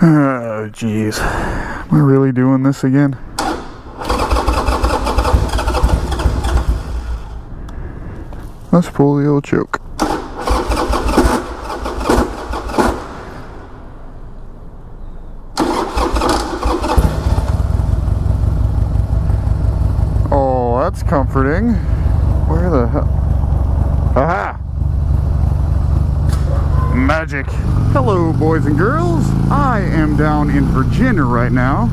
Oh, jeez. Am I really doing this again? Let's pull the old choke. Oh, that's comforting. Where the hell? Aha! Magic. Hello, boys and girls. I am down in Virginia right now,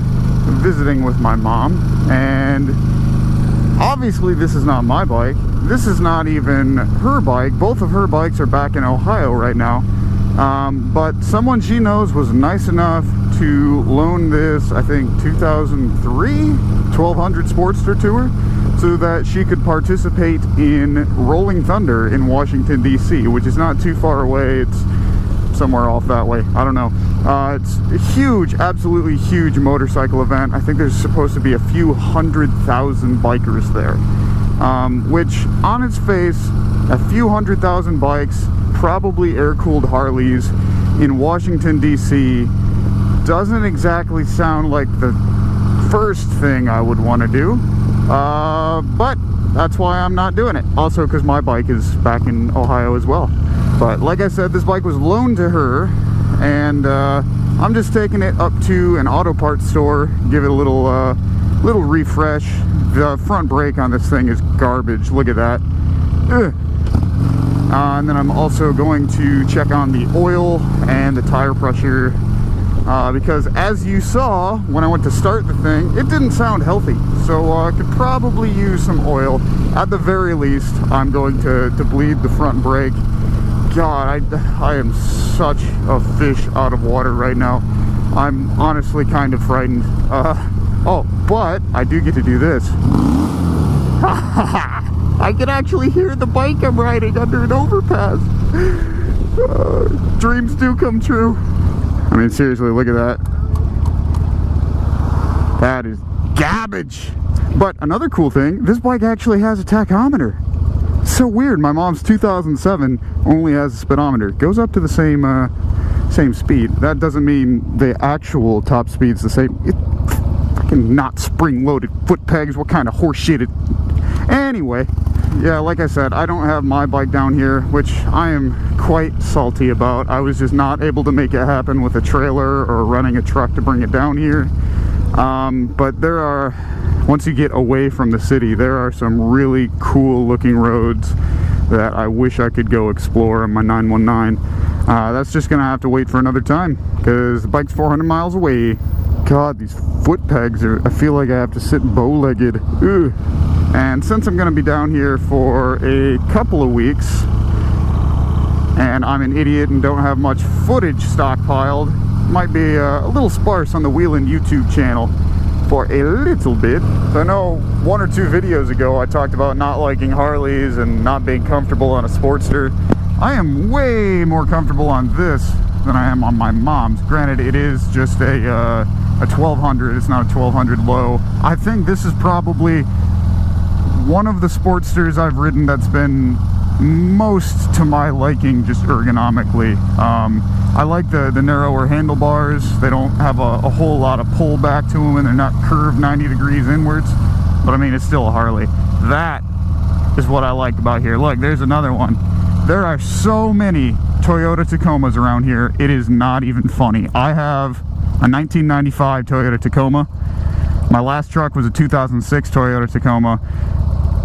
visiting with my mom, and obviously this is not my bike. This is not even her bike. Both of her bikes are back in Ohio right now. But someone she knows was nice enough to loan this, I think, 2003 1200 Sportster to her so that she could participate in Rolling Thunder in Washington, D.C., which is not too far away. It's somewhere off that way. I don't know. It's a huge, absolutely huge motorcycle event. I think there's supposed to be a few 100,000 bikers there. Which, on its face, a few 100,000 bikes, probably air-cooled Harleys, in Washington, D.C. doesn't exactly sound like the first thing I would want to do. But that's why I'm not doing it. Also, because my bike is back in Ohio as well. But like I said, this bike was loaned to her, and I'm just taking it up to an auto parts store, give it a little refresh. The front brake on this thing is garbage. Look at that. And then I'm also going to check on the oil and the tire pressure, because as you saw when I went to start the thing, it didn't sound healthy. So I could probably use some oil. At the very least, I'm going to bleed the front brake. God, I am such a fish out of water right now. I'm honestly kind of frightened. Oh, but I do get to do this. I can actually hear the bike I'm riding under an overpass. Dreams do come true. I mean, seriously, look at that. That is garbage. But another cool thing, this bike actually has a tachometer. So weird. My mom's 2007 only has a speedometer. It goes up to the same speed. That doesn't mean the actual top speed's the same. It fucking not spring-loaded foot pegs. What kind of horse shit it... Anyway, yeah, like I said, I don't have my bike down here, which I am quite salty about. I was just not able to make it happen with a trailer or running a truck to bring it down here. But there are, once you get away from the city, there are some really cool looking roads that I wish I could go explore on my 919. That's just gonna have to wait for another time, because the bike's 400 miles away. God, these foot pegs are, I feel like I have to sit bow-legged. Ugh. And since I'm gonna be down here for a couple of weeks, and I'm an idiot and don't have much footage stockpiled, might be a little sparse on the Wheelin' YouTube channel for a little bit. So I know 1 or 2 videos ago I talked about not liking Harleys and not being comfortable on a Sportster. I am way more comfortable on this than I am on my mom's. Granted, it is just a 1200, it's not a 1200 low. I think this is probably one of the Sportsters I've ridden that's been most to my liking, just ergonomically. I like the narrower handlebars. They don't have a whole lot of pull back to them, and they're not curved 90 degrees inwards. But I mean, it's still a Harley. That is what I like about here. Look, there's another one. There are so many Toyota Tacomas around here, it is not even funny. I have a 1995 Toyota Tacoma. My last truck was a 2006 Toyota Tacoma.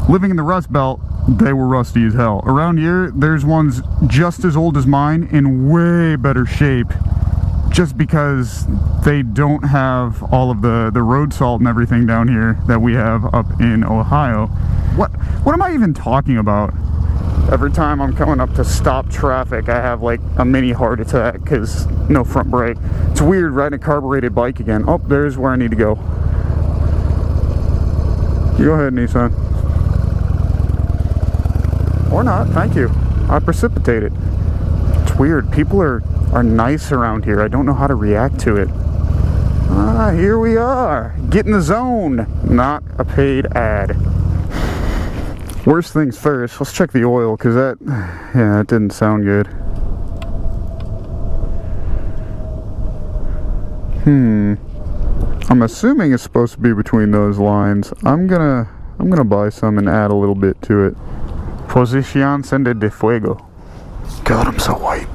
Living in the Rust Belt, they were rusty as hell. Around here, there's ones just as old as mine in way better shape, just because they don't have all of the road salt and everything down here that we have up in Ohio. What am I even talking about? Every time I'm coming up to stop traffic, I have like a mini heart attack because no front brake. It's weird riding a carbureted bike again. Oh, there's where I need to go. You go ahead, Nissan. Or not, thank you. I precipitated. It's weird. People are nice around here. I don't know how to react to it. Ah, here we are. Get in the zone. Not a paid ad. Worst things first, let's check the oil, because that didn't sound good. I'm assuming it's supposed to be between those lines. I'm gonna buy some and add a little bit to it. Posición de fuego. God, I'm so white.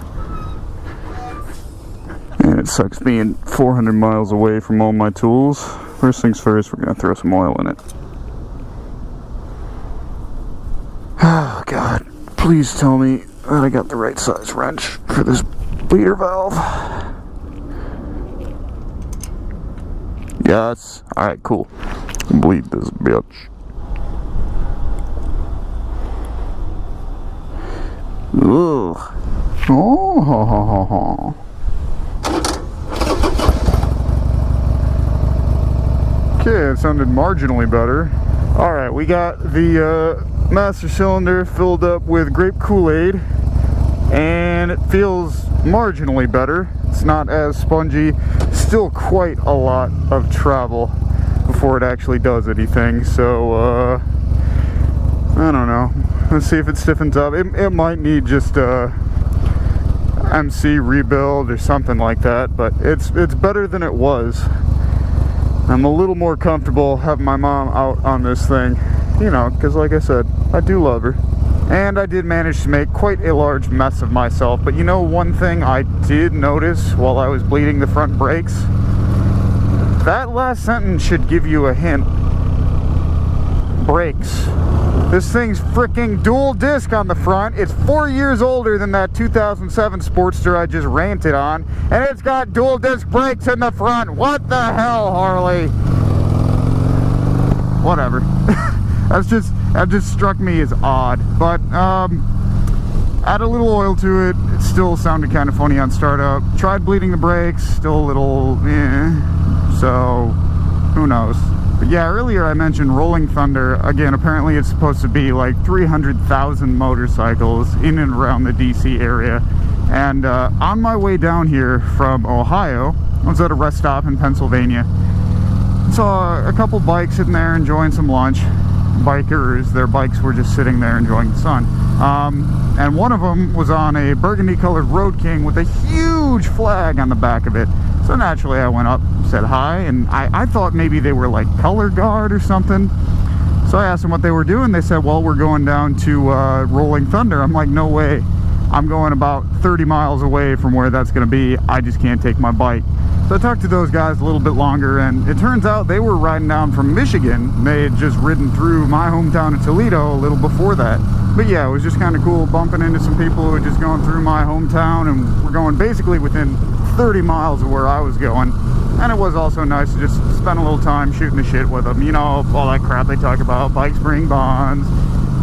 And it sucks being 400 miles away from all my tools. First things first, we're gonna throw some oil in it. Oh God, please tell me that I got the right size wrench for this bleeder valve. Yes. Alright, cool. Bleed this bitch. Ugh. Oh. Okay, it sounded marginally better. Alright, we got the master cylinder filled up with grape Kool-Aid, and it feels marginally better. It's not as spongy. Still quite a lot of travel before it actually does anything, so I don't know. Let's see if it stiffens up. It might need just MC rebuild or something like that, but it's better than it was. I'm a little more comfortable having my mom out on this thing, you know, because like I said, I do love her. And I did manage to make quite a large mess of myself, but you know, one thing I did notice while I was bleeding the front brakes? That last sentence should give you a hint. Brakes. This thing's freaking dual disc on the front. It's 4 years older than that 2007 Sportster I just ranted on, and it's got dual disc brakes in the front. What the hell, Harley? Whatever. That just struck me as odd, but add a little oil to it. It still sounded kind of funny on startup. Tried bleeding the brakes, still a little so who knows. But yeah, earlier I mentioned Rolling Thunder. Again, apparently it's supposed to be like 300,000 motorcycles in and around the DC area. And on my way down here from Ohio, I was at a rest stop in Pennsylvania. Saw a couple bikes sitting there enjoying some lunch. Bikers, their bikes were just sitting there enjoying the sun. And one of them was on a burgundy colored Road King with a huge flag on the back of it. So naturally I went up, said hi, and I thought maybe they were like color guard or something. So I asked them what they were doing. They said, well, we're going down to Rolling Thunder. I'm like, no way. I'm going about 30 miles away from where that's going to be. I just can't take my bike. So I talked to those guys a little bit longer, and it turns out they were riding down from Michigan. They had just ridden through my hometown of Toledo a little before that. But yeah, it was just kind of cool bumping into some people who were just going through my hometown, and we're going basically within 30 miles of where I was going. And it was also nice to just spend a little time shooting the shit with them. You know, all that crap they talk about, bikes bring bonds.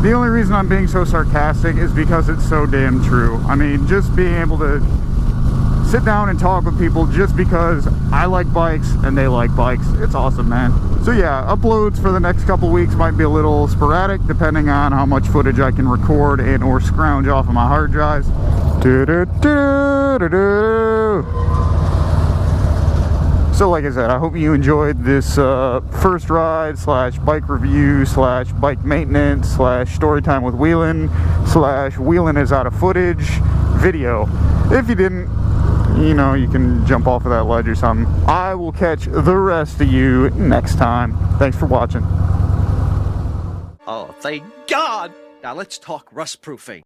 The only reason I'm being so sarcastic is because it's so damn true. I mean, just being able to sit down and talk with people just because I like bikes and they like bikes, it's awesome, man. So yeah, uploads for the next couple weeks might be a little sporadic depending on how much footage I can record and or scrounge off of my hard drives. So like I said, I hope you enjoyed this first ride slash bike review slash bike maintenance slash story time with Wheelin slash Wheelin is out of footage video. If you didn't, you know, you can jump off of that ledge or something. I will catch the rest of you next time. Thanks for watching. Oh, thank God! Now let's talk rust proofing.